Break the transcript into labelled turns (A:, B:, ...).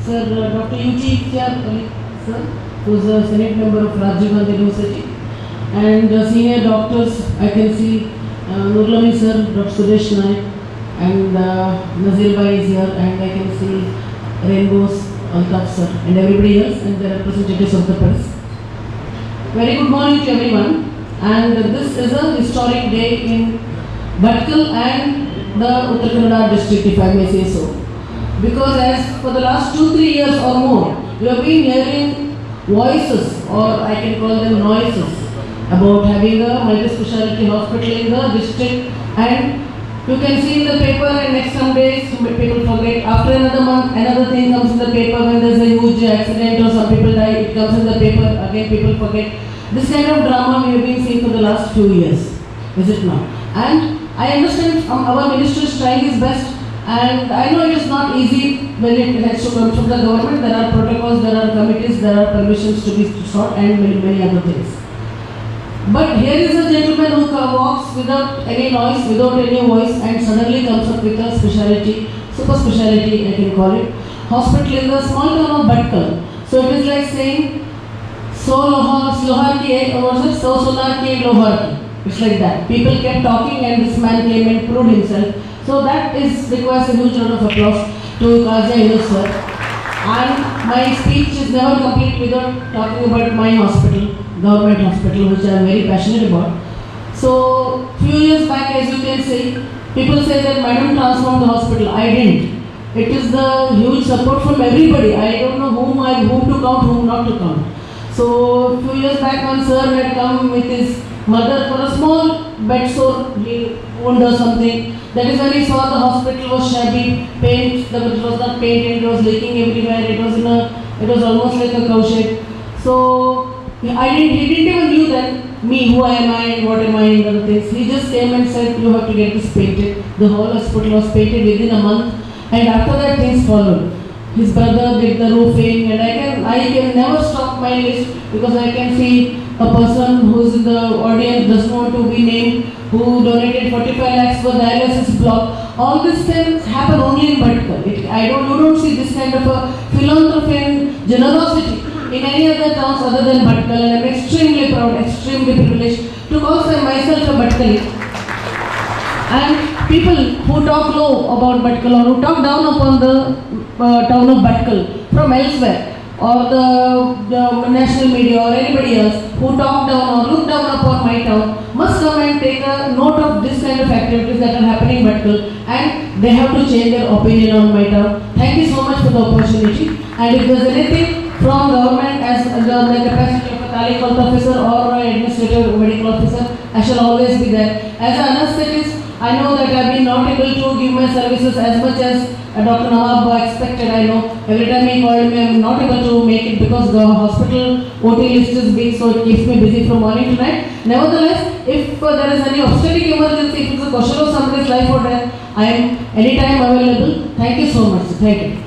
A: Sir, Dr. U.G. Ikhtiar, sir, who is a Senate member of Rajiv Gandhi University, and senior doctors, I can see Nurlami sir, Dr. Suresh Naik, and Nazir Bhai is here, and I can see Rainbows, Altaf sir, and everybody else, and the representatives of the press. Very good morning to everyone, and this is a historic day in Bhatkal and the Uttar Kannada district, if I may say so. Because as for the last 2-3 years or more, we have been hearing voices, or I can call them noises, about having a multi-speciality hospital in the district, and you can see in the paper, and next some days people forget. After another month, another thing comes in the paper when there is a huge accident or some people die, it comes in the paper, again people forget. This kind of drama we have been seeing for the last few years, is it not? And I understand our minister is trying his best, and I know it is not easy when it has to come from the government. There are protocols, there are committees, there are permissions to be sought, and many other things. But here is a gentleman who walks without any noise, without any voice, and suddenly comes up with a speciality, super speciality I can call it, hospital in the small town of Bhatkal. So it is like saying, so Lohar ki ek, or was it so Solar ki ek Lohar ki. It's like that. People kept talking and this man came and proved himself. So that requires a huge round of applause to Kazia Yunus sir. And my speech is never complete without talking about my hospital, government hospital, which I am very passionate about. So few years back, as you can see, people say that Madam transformed the hospital. I didn't. It is the huge support from everybody. I don't know whom to count, whom not to count. So few years back, one sir had come with his mother for a small bed sore, he wound or something. That is when he saw the hospital was shabby, paint, it was not painted, it was leaking everywhere, it was almost like a cow shed. So he didn't even knew that me, who am I and what am I and other things. He just came and said, you have to get this painted. The whole hospital was painted within a month, and after that things followed. His brother did the roofing, and I can never stop my list because I can see a person who is in the audience, doesn't want to be named, who donated 45 lakhs for dialysis block. All these things happen only in Bhatkal. You don't see this kind of a philanthropy and generosity in any other towns other than Bhatkal, and I'm extremely proud, extremely privileged to call myself a Bhatkali. And people who talk low about Bhatkal or who talk down upon the town of Bhatkal from elsewhere, or the national media or anybody else who talk down or look down upon my town, must come and take a note of this kind of activities that are happening in Bhatkal, and they have to change their opinion on my town. Thank you so much for the opportunity. And if there is anything from government as the capacity of a Talik health officer or an administrative medical officer, I shall always be there. As an anesthetist, I know that I have been not able to give my services as much as Dr. Nawab expected. I know every time he called me, I am not able to make it because the hospital OT list is big, so it keeps me busy from morning to night. Nevertheless, if there is any obstetric emergency, if it is a question of somebody's life or death, I am anytime available. Thank you so much. Thank you.